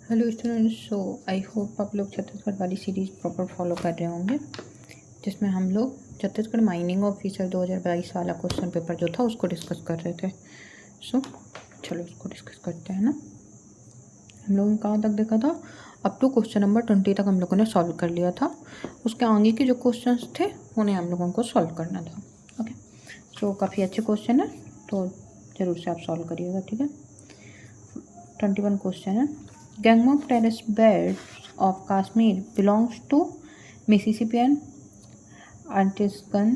Hello students, so I hope आप लोग छत्तीसगढ़ वाली सीरीज़ प्रॉपर फॉलो कर रहे होंगे, जिसमें हम लोग छत्तीसगढ़ माइनिंग ऑफिसर 2022 वाला क्वेश्चन पेपर जो था उसको डिस्कस कर रहे थे। सो चलो उसको डिस्कस करते हैं ना। हम लोगों ने कहाँ तक देखा था? अप टू क्वेश्चन नंबर 20 तक हम लोगों ने सॉल्व कर लिया था। उसके आगे के जो क्वेश्चन थे उन्हें हम लोगों को सॉल्व करना था। ओके, सो काफ़ी अच्छे क्वेश्चन है, तो ज़रूर से आप सॉल्व करिएगा। ठीक है, 21 क्वेश्चन है। Gangmok terrace beds of Kashmir belongs to Mississippian, Artiscan,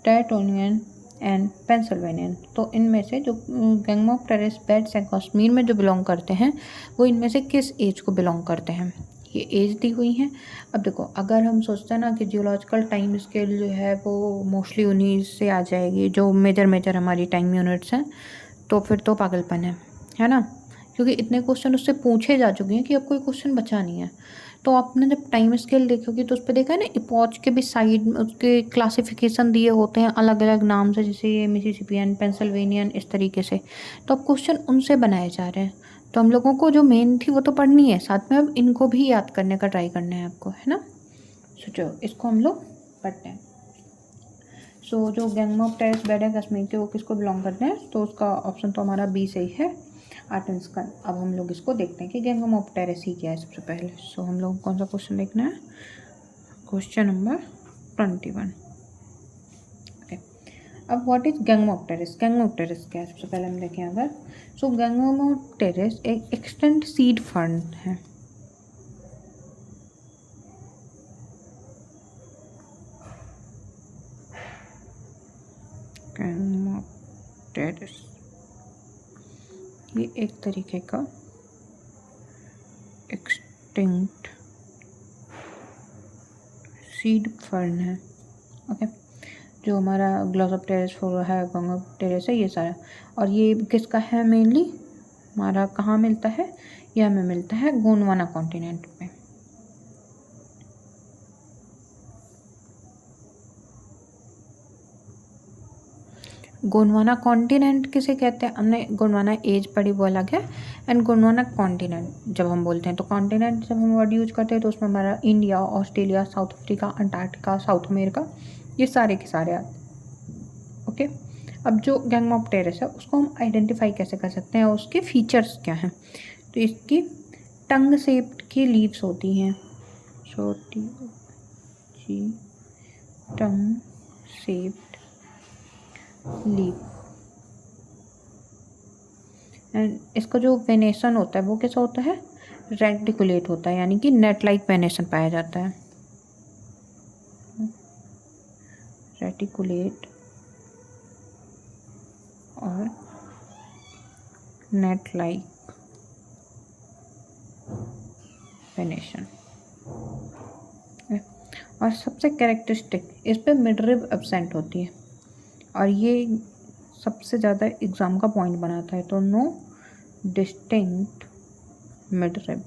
Territorian and पेंसिल्वेनियन। तो इनमें से जो गैंगमॉक टेरेस बेड्स हैं कश्मीर में जो बिलोंग करते हैं वो इनमें से किस एज को बिलोंग करते हैं, ये एज दी हुई हैं। अब देखो, अगर हम सोचते हैं ना कि जियोलॉजिकल टाइम स्केल जो है वो मोस्टली उन्हीं से आ जाएगी जो मेजर हमारी टाइम यूनिट्स हैं, तो फिर तो पागलपन है ना। क्योंकि इतने क्वेश्चन उससे पूछे जा चुके हैं कि अब कोई क्वेश्चन बचा नहीं है। तो आपने जब टाइम स्केल देखोगे तो उस पर देखा है ना, इपॉच के भी साइड उसके क्लासिफिकेशन दिए होते हैं अलग अलग नाम से, जैसे ये मिसिसिपियन, पेंसिल्वेनियन, इस तरीके से। तो अब क्वेश्चन उनसे बनाए जा रहे हैं, तो हम लोगों को जो मेन थी वो तो पढ़नी है, साथ में अब इनको भी याद करने का ट्राई करना है आपको, है ना। सोचो, इसको हम लोग पढ़ते हैं। सो जो गैंगमॉक टेरेस बेड है कश्मीर के, वो किसको बिलोंग करते हैं? तो उसका ऑप्शन तो हमारा बी सही है, आर्टिस्कन। अब हम लोग इसको देखते हैं कि गैंगमॉक टेरेस ही क्या है सबसे पहले। सो हम लोग कौन सा क्वेश्चन देखना है? Question number 21। ओके, अब व्हाट इज गैंगमॉक टेरेस? गैंगमॉक टेरेस क्या है सबसे पहले हम देखें अगर। सो गैंगमॉक टेरेस एक एक्सटेंट सीड फंड है। गैंगमॉक टेरेस ये एक तरीके का एक्सटिंक्ट सीड फर्न है। ओके, जो हमारा ग्लॉसोप्टेरिस है, गंगोप्टेरिस है, ये सारा। और ये किसका है मेनली? हमारा कहाँ मिलता है? ये हमें मिलता है गोंडवाना कॉन्टिनेंट में। गोंडवाना कॉन्टिनेंट किसे कहते हैं? हमने गोंडवाना एज पढ़ी, वो अलग है। एंड गोंडवाना कॉन्टिनेंट जब हम बोलते हैं, तो कॉन्टिनेंट जब हम वर्ड यूज करते हैं तो उसमें हमारा India, Australia, south Africa, Antarctica, south America, ये सारे के सारे आते हैं। ओके, अब जो गैंगमॉक टेरेस है उसको हम आइडेंटिफाई कैसे कर सकते हैं, उसके फीचर्स क्या हैं? तो इसकी टंग शेप्ड की लीव्स होती हैं, छोटी जी टंग शेप्ड लीव। एंड इसका जो वेनेशन होता है वो कैसा होता है? रेटिकुलेट होता है, यानी कि नेट लाइक वेनेशन पाया जाता है। रेटिकुलेट और नेट लाइक वेनेशन। और सबसे कैरेक्टरिस्टिक, इस पे मिड रिब एब्सेंट होती है, और ये सबसे ज़्यादा एग्ज़ाम का पॉइंट बनाता है। तो no distinct mid rib.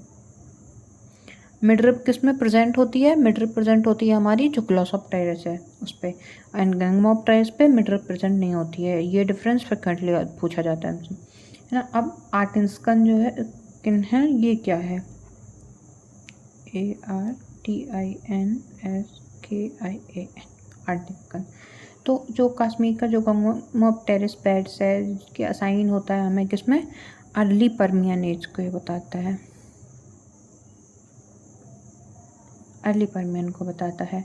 Mid rib किस में प्रेजेंट होती है? मिड रिब प्रेजेंट होती है हमारी जो ग्लॉसोप्टेरिस है उस पर, एंड गैंगमॉक टेरेस पे मिड रिब प्रेजेंट नहीं होती है। ये डिफरेंस फ्रिक्वेंटली पूछा जाता है हमसे, है ना। अब आर्टिस्कन जो है किन है, ये क्या है? ARTINSKIAN, आर्टिस्कन। तो जो कश्मीर का जो गैंगमॉक टेरेस बेड्स है, जिसके असाइन होता है हमें किस में? अर्ली पर्मियन एज को ये बताता है, अर्ली पर्मियन को बताता है।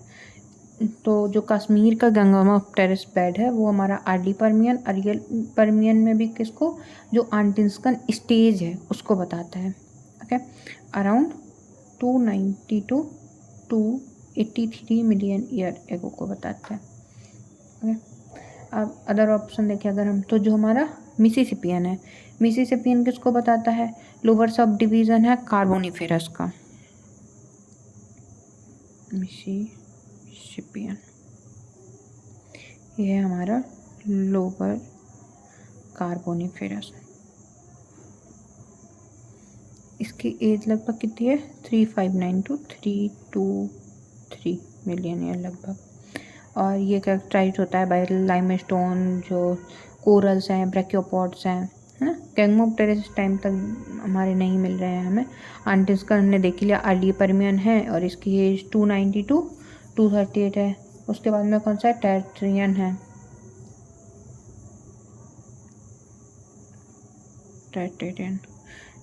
तो जो कश्मीर का गैंगमॉक टेरेस बेड है वो हमारा अर्ली पर्मियन, अर्ली पर्मियन में भी किसको? जो आर्टिस्कन स्टेज है उसको बताता है। Okay, around 290 to 283 million year ago को बताता है। ओके, अब अदर ऑप्शन देखें अगर हम, तो जो हमारा मिसिसिपियन है, मिसिसिपियन किसको बताता है? लोअर सब डिवीज़न है कार्बोनिफेरस का, मिसिसिपियन, ये है हमारा लोअर कार्बोनिफेरस। इसकी एज लगभग कितनी है? 359 to 323 मिलियन ईयर लगभग। और ये कैरेक्टराइज होता है बाय लाइमस्टोन, जो कोरल्स हैं, ब्रैकियोपॉड्स हैं, है ना। कैंगमोप्टेरिस टाइम तक हमारे नहीं मिल रहे हैं हमें। आंटिस का हमने देख लिया, अर्ली पर्मियन है और इसकी एज 292 238 है। उसके बाद में कौन सा है, टर्टेरियन है।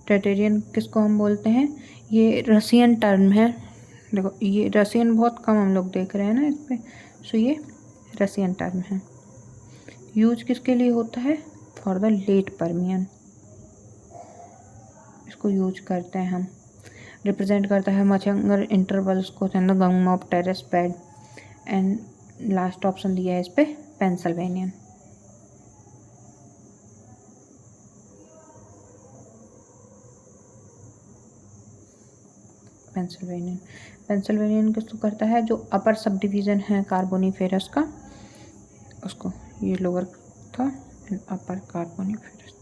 टर्टेरियन किसको हम बोलते हैं, ये रसियन टर्म है। देखो ये रसियन बहुत कम हम लोग देख रहे हैं ना इस पर, सो ये रसियन टर्म है। यूज किसके लिए होता है, फॉर द लेट पर्मियन, इसको यूज करते हैं हम। रिप्रेजेंट करता है मच यंगर इंटरवल्स को, कैंगमोप्टेरिस बेड। एंड लास्ट ऑप्शन दिया है इस पे पेंसिल्वेनियन। पेंसिल्वेनियन किसको करता है, जो अपर सब डिवीज़न है कार्बोनिफेरस का, उसको, ये लोअर था एंड अपर कार्बोनिफेरस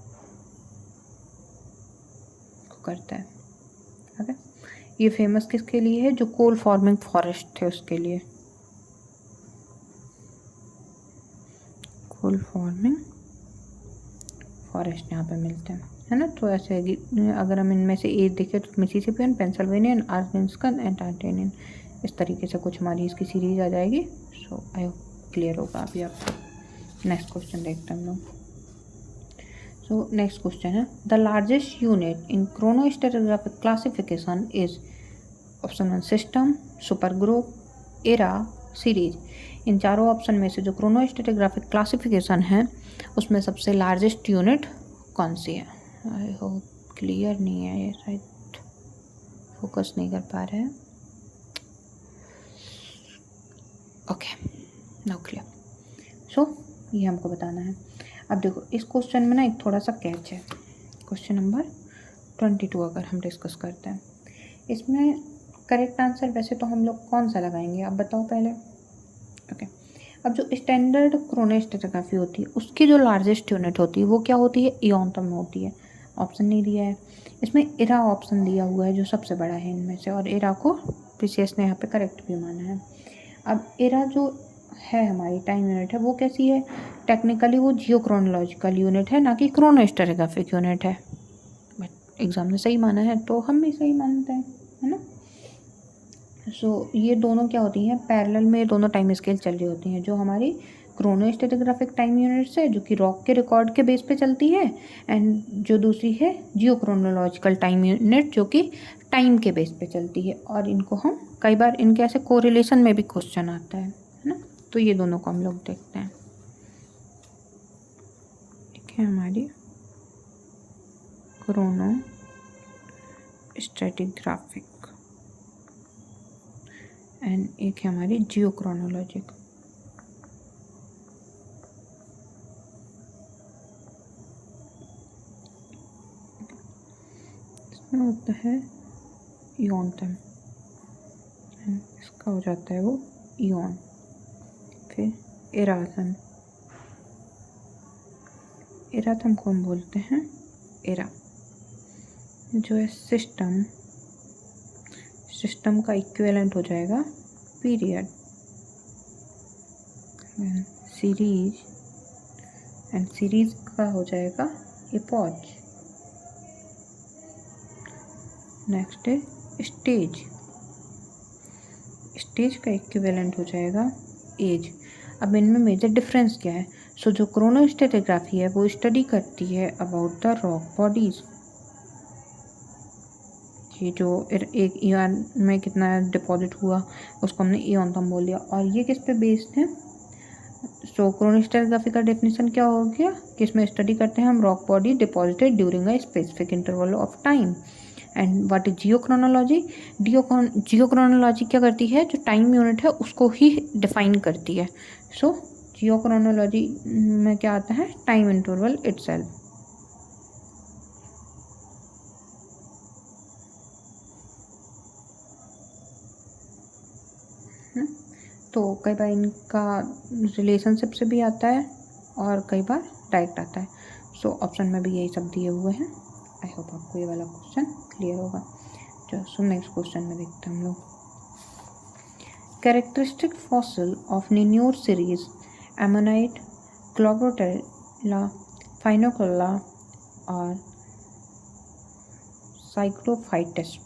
को करता है। ओके, ये फेमस किसके लिए है, जो कोल फॉर्मिंग फॉरेस्ट थे उसके लिए, कोल फॉर्मिंग फॉरेस्ट यहाँ पे मिलते हैं, है ना। तो ऐसे अगर हम इनमें से एक देखें तो मिसिसिपियन, पेंसिल्वेनियन, आर्कांसस एंड टार्टेनियन, इस तरीके से कुछ हमारी इसकी सीरीज आ जाएगी। सो आई होप क्लियर होगा अभी आपको। नेक्स्ट क्वेश्चन देखते हैं हम लोग। सो नेक्स्ट क्वेश्चन है, the largest unit in chronostratigraphic classification is, option 1 system, super group, era, series. इन चारों ऑप्शन में से जो क्रोनोस्ट्रैटिग्राफिक क्लासिफिकेशन है उसमें सबसे लार्जेस्ट यूनिट कौन सी है। आई होप क्लियर नहीं है, ये शायद फोकस नहीं कर पा रहे हैं। Okay, now clear. सो ये हमको बताना है। अब देखो इस क्वेश्चन में ना एक थोड़ा सा कैच है। क्वेश्चन नंबर 22 अगर हम डिस्कस करते हैं, इसमें करेक्ट आंसर वैसे तो हम लोग कौन सा लगाएंगे, आप बताओ पहले। ओके, अब जो स्टैंडर्ड क्रोनोस्ट्रैटिग्राफी होती है उसकी जो लार्जेस्ट यूनिट होती है वो क्या होती है, इयॉन्टम होती है। ऑप्शन नहीं दिया है इसमें, एरा ऑप्शन दिया हुआ है जो सबसे बड़ा है इनमें से, और एरा को पीसीएस ने यहाँ पे करेक्ट भी माना है। अब एरा जो है हमारी टाइम यूनिट है वो कैसी है, टेक्निकली वो जियोक्रोनोलॉजिकल यूनिट है, ना कि क्रोनोस्ट्रैटिग्राफिक यूनिट है। बट एग्जाम ने सही माना है तो हम भी सही मानते हैं, है ना। सो ये दोनों क्या होती हैं, पैरेलल में दोनों टाइम स्केल चल रही होती हैं। जो हमारी क्रोनोस्ट्रैटिग्राफिक टाइम यूनिट्स है जो कि रॉक के रिकॉर्ड के बेस पे चलती है, एंड जो दूसरी है जियोक्रोनोलॉजिकल टाइम यूनिट जो कि टाइम के बेस पे चलती है। और इनको हम कई बार इनके ऐसे कोरिलेशन में भी क्वेश्चन आता है ना। तो ये दोनों को हम लोग देखते हैं। ठीक है, हमारी क्रोनोस्ट्रैटिग्राफिक एंड एक है हमारी जियोक्रोनोलॉजिक। इसमें होता है इयॉन्टम, इसका हो जाता है वो इयॉन। फिर एराथम, एराथम को हम बोलते हैं एरा। जो है सिस्टम, सिस्टम का इक्विवेलेंट हो जाएगा पीरियड। सीरीज, एंड सीरीज का हो जाएगा एपॉच। नेक्स्ट है स्टेज, स्टेज का इक्विवेलेंट हो जाएगा एज। अब इनमें मेजर डिफरेंस क्या है, सो जो क्रोनोस्ट्रैटिग्राफी है वो स्टडी करती है अबाउट द रॉक बॉडीज, ये जो एक ईयन में कितना डिपॉजिट हुआ उसको हमने इयॉन्टम बोल दिया। और ये किस पे बेस्ड है, सो क्रोनोस्ट्रैटिग्राफी का डेफिनेशन क्या हो गया कि इसमें स्टडी करते हैं हम rock body deposited during a specific interval of time. And what is geochronology, geochronology क्या करती है, जो टाइम यूनिट है उसको ही डिफाइन करती है। सो जियोक्रोनोलॉजी में क्या आता है, टाइम इंटरवल इटसेल्फ। तो कई बार इनका रिलेशनशिप से भी आता है और कई बार डायरेक्ट आता है। सो ऑप्शन में भी यही सब दिए हुए हैं। आई होप आपको ये वाला क्वेश्चन क्लियर होगा। सो नेक्स्ट क्वेश्चन में देखते हैं हम लोग। Characteristic fossil of Niniyur series ammonite, क्लोब्रोटेला, फाइनोकोला, और साइक्लोफाइटस।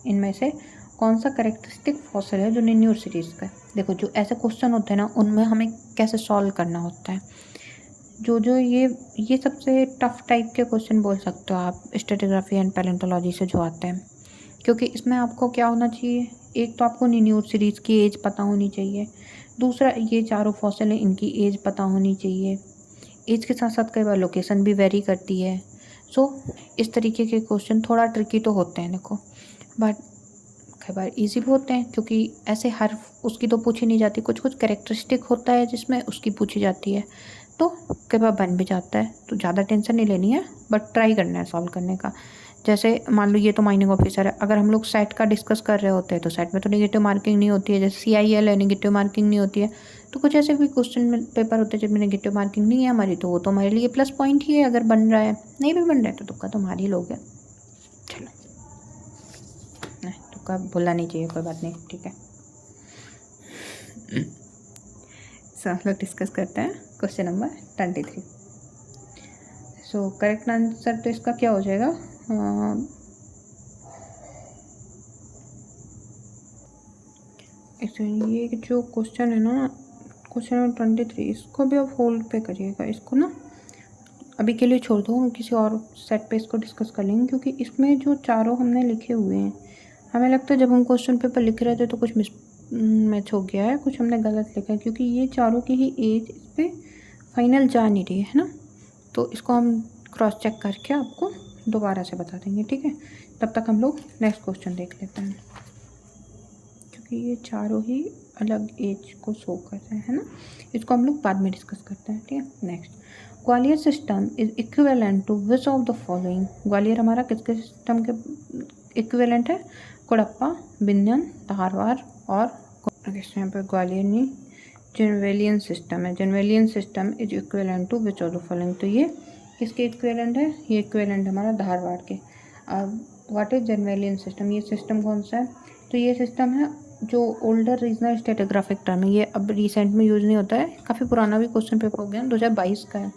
इनमें से कौन सा करेक्टरिस्टिक फॉसिल है जो निन्यूर सीरीज़ का है? देखो, जो ऐसे क्वेश्चन होते हैं ना, उनमें हमें कैसे सॉल्व करना होता है। जो ये सबसे टफ टाइप के क्वेश्चन बोल सकते हो आप स्ट्रेटिग्राफी एंड पैलेंटोलॉजी से जो आते हैं, क्योंकि इसमें आपको क्या होना चाहिए, एक तो आपको निन्यूर सीरीज़ की एज पता होनी चाहिए, दूसरा ये चारों फॉसिल हैं इनकी एज पता होनी चाहिए। एज के साथ साथ कई बार लोकेशन भी वेरी करती है। सो इस तरीके के क्वेश्चन थोड़ा ट्रिकी तो होते हैं देखो, बट कई बार इजी भी होते हैं, क्योंकि ऐसे हर उसकी तो पूछी नहीं जाती, कुछ कुछ कैरेक्टरिस्टिक होता है जिसमें उसकी पूछी जाती है, तो कई बार बन भी जाता है। तो ज़्यादा टेंशन नहीं लेनी है, बट ट्राई करना है सॉल्व करने का। जैसे मान लो ये तो माइनिंग ऑफिसर है, अगर हम लोग सेट का डिस्कस कर रहे होते हैं तो सेट में तो नेगेटिव मार्किंग नहीं होती है, जैसे CIL है नेगेटिव मार्किंग नहीं होती है। तो कुछ ऐसे भी क्वेश्चन में पेपर होते हैं जिनमें नेगेटिव मार्किंग नहीं है हमारी, तो वो तो हमारे लिए प्लस पॉइंट ही है। अगर बन रहा है, नहीं भी बन रहा है तो तुक्का तो मार ही लोगे। चलो, नहीं तुक्का भूलना नहीं चाहिए, कोई बात नहीं, ठीक है। सो हम लोग डिस्कस करते हैं question number 23। So correct answer तो इसका क्या हो जाएगा, एक्चुअली ये जो क्वेश्चन है ना, क्वेश्चन नंबर 23, इसको भी आप होल्ड पे करिएगा। इसको ना अभी के लिए छोड़ दो, हम किसी और सेट पे इसको डिस्कस कर लेंगे, क्योंकि इसमें जो चारों हमने लिखे हुए हैं, हमें लगता है जब हम क्वेश्चन पेपर लिख रहे थे तो कुछ मैच हो गया है, कुछ हमने गलत लिखा है, क्योंकि ये चारों की ही एज इस पर फाइनल जा नहीं रही है ना। तो इसको हम क्रॉस चेक करके आपको दोबारा से बता देंगे, ठीक है। तब तक हम लोग नेक्स्ट क्वेश्चन देख लेते हैं, क्योंकि ये चारों ही अलग एज को शो कर रहे हैं ना। इसको हम लोग बाद में डिस्कस करते हैं, ठीक है। Next, Gwalior system is equivalent to which of the following. Gwalior हमारा किसके सिस्टम के इक्विवेलेंट है? कोडप्पा, बिंदन, धारवाड़ और यहाँ पर ग्वालियर नहीं, जनवेलियन सिस्टम है। जनवेलियन system is equivalent to which of the following. तो ये किसके इक्विवेलेंट है? ये इक्विवेलेंट हमारा धारवाड़ के। अब व्हाट इज जनवेलियन सिस्टम? ये सिस्टम कौन सा है? तो ये सिस्टम है जो ओल्डर रीजनल स्ट्रेटिग्राफिक टर्म है। ये अब रिसेंट में यूज़ नहीं होता है, काफ़ी पुराना भी क्वेश्चन पेपर हो गया, 2022 का है।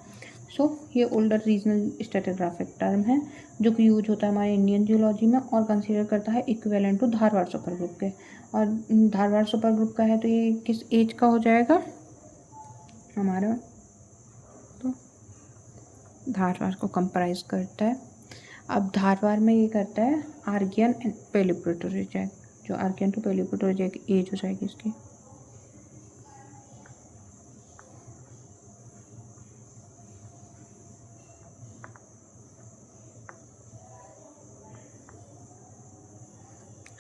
सो ये ओल्डर रीजनल स्ट्रेटिग्राफिक टर्म है जो कि यूज होता है हमारे इंडियन जियोलॉजी में, और कंसीडर करता है equivalent to Dharwar super group के। और धारवाड़ सुपर ग्रुप का है, तो ये किस एज का हो जाएगा हमारा? तो धारवाड़ को कंप्राइज करता है। अब धारवाड़ में ये करता है आर्कियन एंड पेलियोप्रोटोजोइक। जो आर्कियन टू पेलियोप्रोटोजोइक एज हो जाएगी इसकी।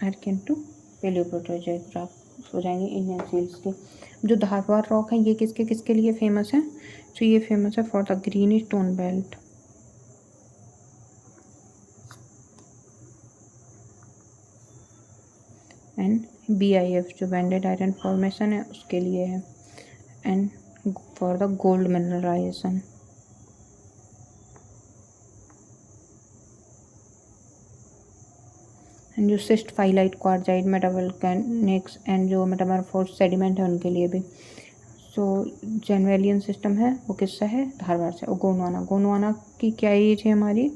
आर्कियन टू पेलियोप्रोटोजोइक रॉक हो जाएंगे इंडियन सील्स के। जो धारवाड़ रॉक है ये किसके किसके लिए फेमस है? तो ये फेमस है for the green stone belt and BIF जो बैंडेड आयरन फॉर्मेशन है उसके लिए है, and for the gold mineralization. And जो schist phyllite quartzite metavolcanics and जो मेटामॉर्फोस सेडिमेंट है उनके लिए भी। सो जनवेलियन सिस्टम है वो किससे है? धारवाड़ से। और गोंडवाना, गोंडवाना की क्या एज है हमारी?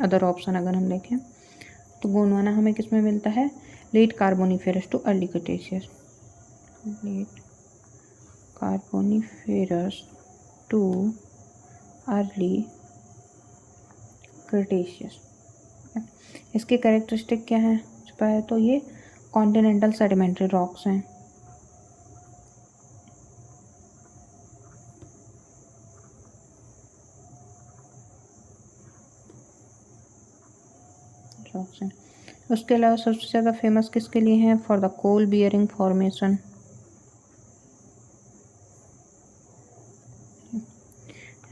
अदर ऑप्शन अगर हम देखें तो गोंडवाना हमें किस में मिलता है? Late carboniferous to early cretaceous. Late carboniferous to early cretaceous. इसके कैरेक्टरिस्टिक क्या है छुपा है? तो ये कॉन्टिनेंटल सेडिमेंट्री रॉक्स हैं। रॉक्स हैं। उसके अलावा सबसे ज़्यादा फेमस किसके लिए हैं? For the coal bearing formation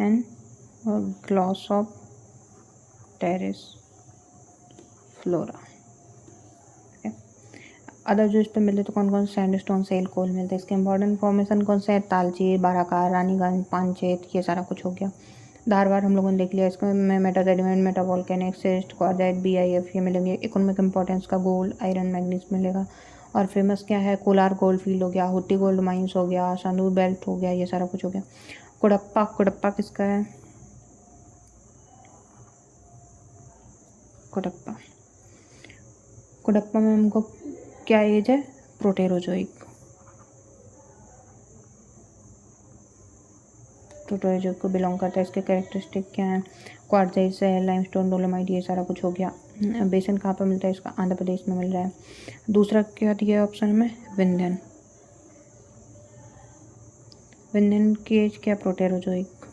and glossopteris flora. Other जो इस पे मिलते तो कौन कौन से? सैंडस्टोन, सेल, कोल मिलते हैं। इसके इंपॉर्टेंट फॉर्मेशन कौन से हैं? तालचेर, बाराकार, रानीगंज, पानचेत, ये सारा कुछ हो गया। धारवाड़ हम लोगों ने देख लिया। इसमें मेटासेडिमेंट, मेटावोल्केनिक, सिस्ट, क्वार्जाइट, BIF ये मिलेंगे। इकोनॉमिक इंपॉर्टेंस का गोल्ड, आयरन, मैग्नीज मिलेगा। और फेमस क्या है? कोलार गोल्ड फील्ड हो गया, हुट्टी गोल्ड माइंस हो गया, संदूर बेल्ट हो गया, ये सारा कुछ हो गया। कुड़प्पा, कुड़प्पा किसका है? कोडप्पा। कोडप्पा में हमको क्या एज है? प्रोटेरोजोइक। प्रोटेरोजोइक को बिलोंग करता है। इसके कैरेक्टरिस्टिक क्या हैं? क्वार्ट्जाइट्स है, लाइमस्टोन, डोलोमाइट, ये सारा कुछ हो गया। बेसन कहाँ पर मिलता है इसका? आंध्र प्रदेश में मिल रहा है। दूसरा क्या दिया ऑप्शन में? विंध्यन। विंध्यन की एज क्या? प्रोटेरोजोइक।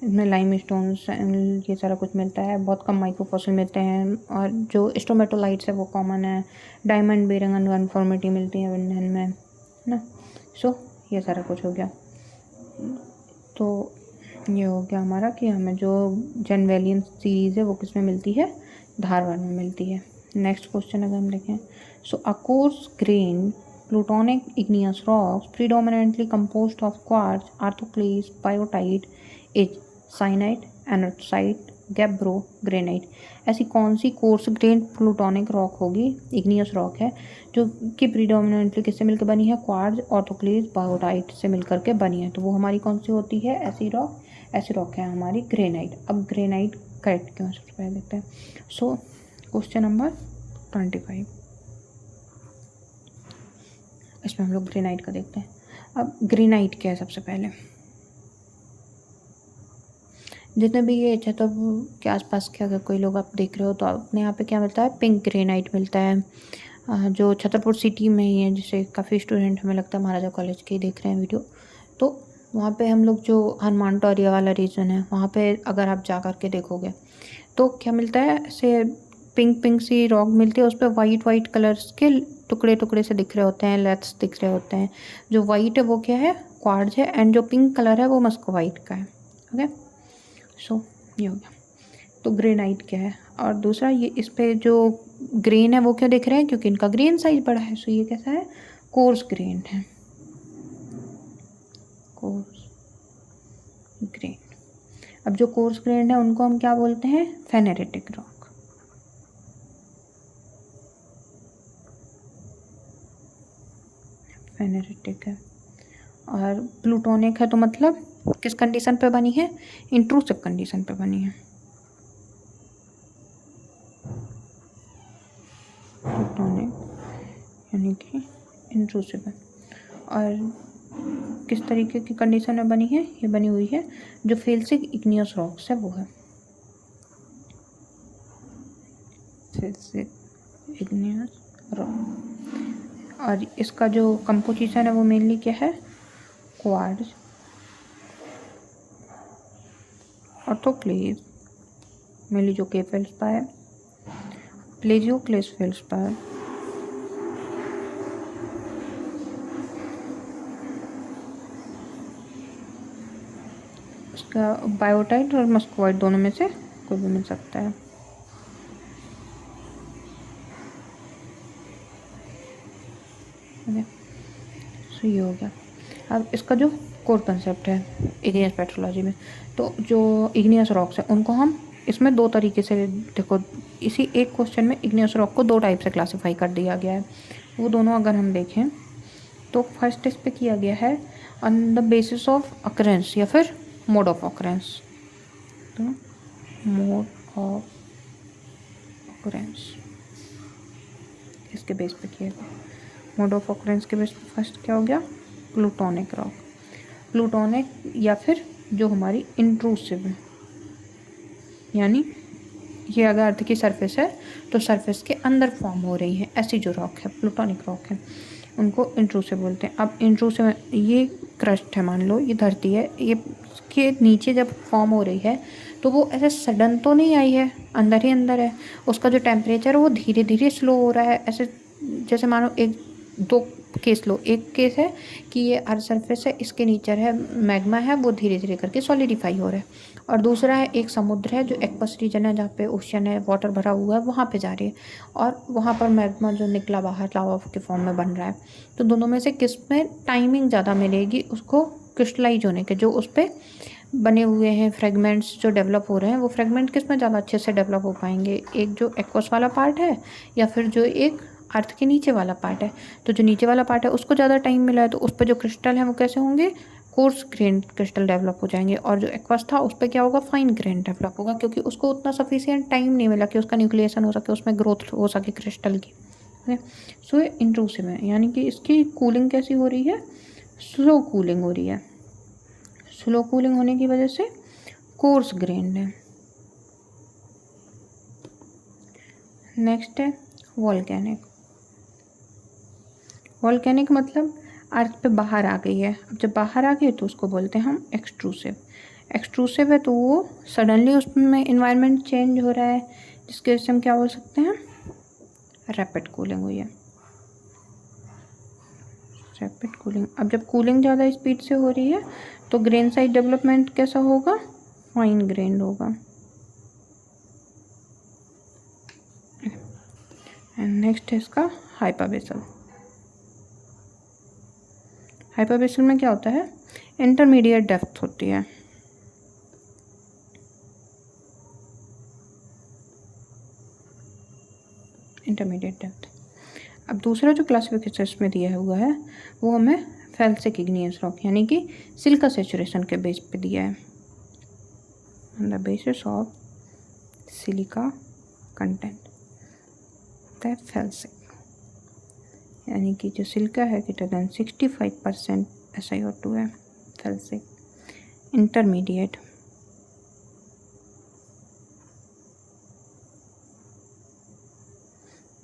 इसमें लाइम स्टोन्स ये सारा कुछ मिलता है। बहुत कम माइक्रोफॉसिल मिलते हैं और जो स्टोमेटोलाइट्स है वो कॉमन है। डायमंड बेरिंग अनकॉन्फॉर्मिटी मिलती है विंध्यन में, है ना। सो ये सारा कुछ हो गया। तो ये हो गया हमारा कि हमें जो जनवेलियन सीरीज़ है वो किस में मिलती है? धारवाड़ में मिलती है। नेक्स्ट क्वेश्चन अगर हम देखें, so a coarse grain plutonic igneous rocks predominantly composed of quartz, orthoclase, biotite is cyanite, anorthosite, gabbro, granite. ऐसी कौन सी कोर्स ग्रेन प्लूटोनिक रॉक होगी, इग्नियस रॉक है, जो कि प्रीडोमिनेंटली किससे मिलकर बनी है? क्वार्ट्ज, ऑर्थोक्लेज, बायोटाइट से मिलकर के बनी है। तो वो हमारी कौन सी होती है? ऐसी रॉक। ऐसी रॉक है हमारी ग्रेनाइट। अब ग्रेनाइट करेक्ट क्यों है सबसे पहले देखते हैं। सो क्वेश्चन नंबर 25, इसमें हम लोग ग्रेनाइट का देखते हैं। अब ग्रेनाइट क्या है सबसे पहले? जितने भी ये छतरपुर के आसपास के अगर कोई लोग आप देख रहे हो तो अपने यहाँ पे क्या मिलता है? पिंक ग्रेनाइट मिलता है। जो छतरपुर सिटी में ही है, जिसे काफ़ी स्टूडेंट हमें लगता है महाराजा कॉलेज के ही देख रहे हैं वीडियो। तो वहाँ पे हम लोग जो हनुमान टॉरिया वाला रीजन है वहाँ पे अगर आप जा कर के देखोगे तो क्या मिलता है? ऐसे पिंक पिंक सी रॉक मिलती है, उस पर वाइट कलर्स के टुकड़े टुकड़े से दिख रहे होते हैं, लेट्स दिख रहे होते हैं। जो वाइट है वो क्या है? क्वार्ट्ज है, एंड जो पिंक कलर है वो मस्कोवाइट का है। ओके, सो ये हो गया। तो ग्रेनाइट क्या है? और दूसरा ये इस पे जो ग्रेन है वो क्यों दिख रहे हैं? क्योंकि इनका ग्रेन साइज बड़ा है। सो ये कैसा है? कोर्स ग्रेन है, कोर्स ग्रेन। अब जो कोर्स ग्रेन है उनको हम क्या बोलते हैं? फेनेरेटिक रॉक। फेनेरेटिक है। और प्लूटोनिक है तो मतलब किस कंडीशन पे बनी है? इंट्रूसिव कंडीशन पे बनी है। प्लूटोनिक यानी कि इंट्रूसिव है। और किस तरीके की कंडीशन में बनी है? ये बनी हुई है जो फेल्सिक इग्नियस रॉक्स है वो है फेल्सिक इग्नियस रॉक। और इसका जो कंपोजिशन है वो मेनली क्या है? क्वार्ट्ज, ऑर्थोक्लेज, मेनली जो के फेल्सपायर, प्लेजियोक्लेस फेल्सपायर, उसका बायोटाइट और मस्कोवाइट दोनों में से कोई भी मिल सकता है। सो ये हो गया। अब इसका जो कोर कंसेप्ट है इग्नियस पेट्रोलॉजी में, तो जो इग्नियस रॉक्स है उनको हम इसमें दो तरीके से, देखो इसी एक क्वेश्चन में इग्नियस रॉक को दो टाइप से क्लासिफाई कर दिया गया है। वो दोनों अगर हम देखें तो फर्स्ट इस पे किया गया है on the basis of occurrence या फिर मोड ऑफ अकरेंस। तो मोड ऑफ अकरेंस इसके बेस पे किया गया। मोड ऑफ ऑकरेंस के बेस पे फर्स्ट क्या हो गया? Plutonic rock. प्लूटोनिक या फिर जो हमारी इंट्रूसिव है, यानी ये अगर अर्थ की सरफेस है तो सरफेस के अंदर फॉर्म हो रही है, ऐसी जो रॉक है प्लूटोनिक रॉक है, उनको इंट्रूसिव बोलते हैं। अब इंट्रूसिव ये क्रस्ट है, मान लो ये धरती है, ये के नीचे जब फॉर्म हो रही है तो वो ऐसे सडन तो नहीं आई है, अंदर ही अंदर है। उसका जो टेम्परेचर है वो धीरे धीरे स्लो हो रहा है। ऐसे जैसे मानो एक दो केस लो, एक केस है कि ये अर्थ सरफेस है, इसके नीचे है मैग्मा है, वो धीरे धीरे करके सॉलिडिफाई हो रहा है। और दूसरा है एक समुद्र है जो एक्वस रीजन है, जहाँ पे ओशन है, वाटर भरा हुआ है, वहाँ पे जा रही है और वहाँ पर मैग्मा जो निकला बाहर लावा के फॉर्म में बन रहा है। तो दोनों में से किस में टाइमिंग ज़्यादा मिलेगी उसको क्रिस्टलाइज होने के? जो उस पर बने हुए हैं फ्रेगमेंट्स जो डेवलप हो रहे हैं, वो फ्रेगमेंट किस में ज़्यादा अच्छे से डेवलप हो पाएंगे? एक जो एक्वस वाला पार्ट है या फिर जो एक अर्थ के नीचे वाला पार्ट है? तो जो नीचे वाला पार्ट है उसको ज़्यादा टाइम मिला है, तो उस पर जो क्रिस्टल है वो कैसे होंगे? कोर्स ग्रेन क्रिस्टल डेवलप हो जाएंगे, और जो एक्वस था उस पर क्या होगा, फाइन ग्रेन डेवलप होगा, क्योंकि उसको उतना सफिशिएंट टाइम नहीं मिला कि उसका न्यूक्लिएशन हो सके, उसमें ग्रोथ हो सके क्रिस्टल की। ओके, सो ये इंट्रूसिव है, यानी कि इसकी कूलिंग कैसी हो रही है, स्लो कूलिंग हो रही है। स्लो कूलिंग होने की वजह से कोर्स ग्रेन्ड है। नेक्स्ट है वॉल्केनिक। वॉल्केनिक मतलब अर्थ पे बाहर आ गई है। अब जब बाहर आ गई तो उसको बोलते हैं हम एक्सट्रूसिव। एक्सट्रूसिव है तो वो सडनली उसमें इन्वायरमेंट चेंज हो रहा है, जिसके वजह से हम क्या बोल सकते हैं, रैपिड कूलिंग हुई है। Rapid cooling. अब जब कूलिंग ज़्यादा स्पीड से हो रही है तो ग्रेन साइज डेवलपमेंट कैसा होगा, फाइन ग्रेन्ड होगा। एंड नेक्स्ट है इसका हाइपरबेसल। हाइपरबेसल में क्या होता है, इंटरमीडिएट डेप्थ होती है। Intermediate depth. अब दूसरा जो क्लासिफिकेशन इसमें दिया हुआ है वो हमें फेल्सिक इग्नियस रॉक यानी कि सिलिका सैचुरेशन के बेस पे दिया है, on the basis of silica content the felsic, यानी कि जो सिलिका है ग्रेटर देन 65% SiO2 है, फेल्सिक। इंटरमीडिएट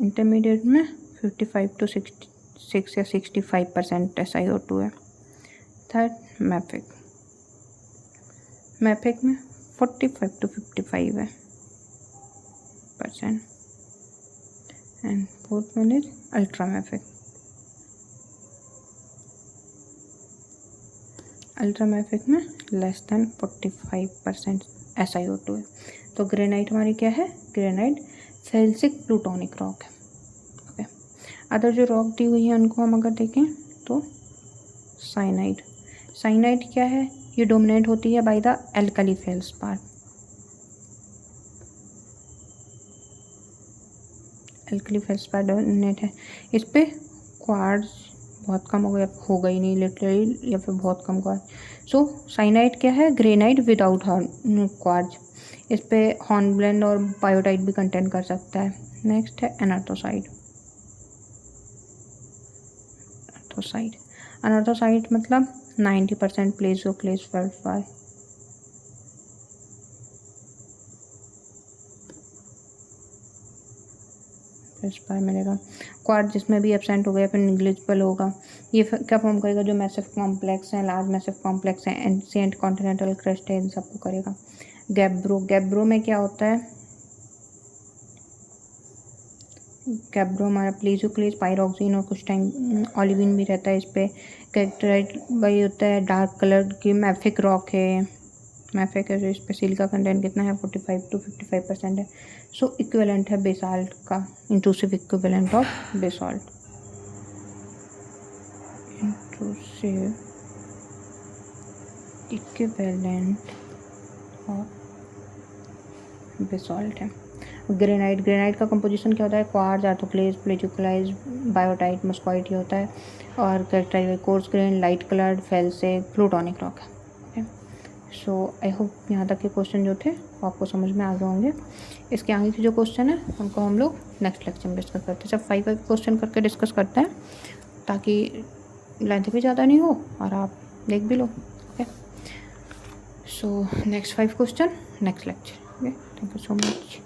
इंटरमीडिएट में 55 to 66 या 65% SiO2 है। Third mafic. मैफिक में 45 to 55 है %। And fourth one is ultra mafic. Ultra mafic में लेस देन 45% SiO2 है। तो ग्रेनाइट हमारी क्या है, ग्रेनाइट फेल्सिक प्लूटोनिक रॉक है। ओके, अदर जो रॉक दी हुई है उनको हम अगर देखें तो साइनाइड। साइनाइड क्या है, ये डोमिनेट होती है by the alkali feldspar. Alkali feldspar dominate है, इस पे क्वार्ट्ज बहुत कम हो गई नहीं लिटरली, या फिर बहुत कम क्वार्ट्ज। सो साइनाइड क्या है, ग्रेनाइट विदाउट क्वार्ट्ज। इस पे हॉर्नब्लेंड और बायोटाइट भी कंटेंट कर सकता है। नेक्स्ट है एनार्थोसाइड। एनार्थोसाइड मतलब 90% प्लेजो क्लेस फेल्सपार। फेल्सपार मिलेगा। क्वार्ट्ज जिसमें भी एब्सेंट हो गया फिर निग्लिजिबल होगा। ये क्या फॉर्म करेगा, जो मैसिव कॉम्प्लेक्स हैं, लार्ज मैसिव कॉम्प्लेक्स हैं, एंशिएंट कॉन्टिनेंटल क्रस्ट है, इन सबको करेगा। गैब्रो। गैब्रो में क्या होता है, गैब्रो हमारा प्लेजोक्लेस, पायरोक्सिन और कुछ टाइम ऑलिविन भी रहता है। इस पर कैरेक्टराइज वही होता है, डार्क कलर की मैफिक रॉक है। मैफिक है जो इस पर सिलिका कंटेंट कितना है, 45 to 55% है। सो इक्विवेलेंट है बेसाल्ट का, intrusive equivalent of basalt. Intrusive equivalent of basalt है। ग्रेनाइट। ग्रेनाइट का कंपोजिशन क्या होता है, क्वार्ट्ज, आर्थोक्लेस, प्लेजियोक्लाइज, बायोटाइट, मस्क्वाइट ये होता है। और characterize coarse grain, light coloured, felsic, plutonic rock है। ओके, सो आई होप यहाँ तक के क्वेश्चन जो थे वो आपको समझ में आ गए होंगे। इसके आगे के जो क्वेश्चन है उनको हम लोग नेक्स्ट लेक्चर में डिस्कस करते हैं। सब 5 क्वेश्चन करके डिस्कस करते हैं ताकि लेंथ भी ज़्यादा नहीं हो और आप देख भी लो। Okay, so next 5 question next lecture. Okay, thank you so much.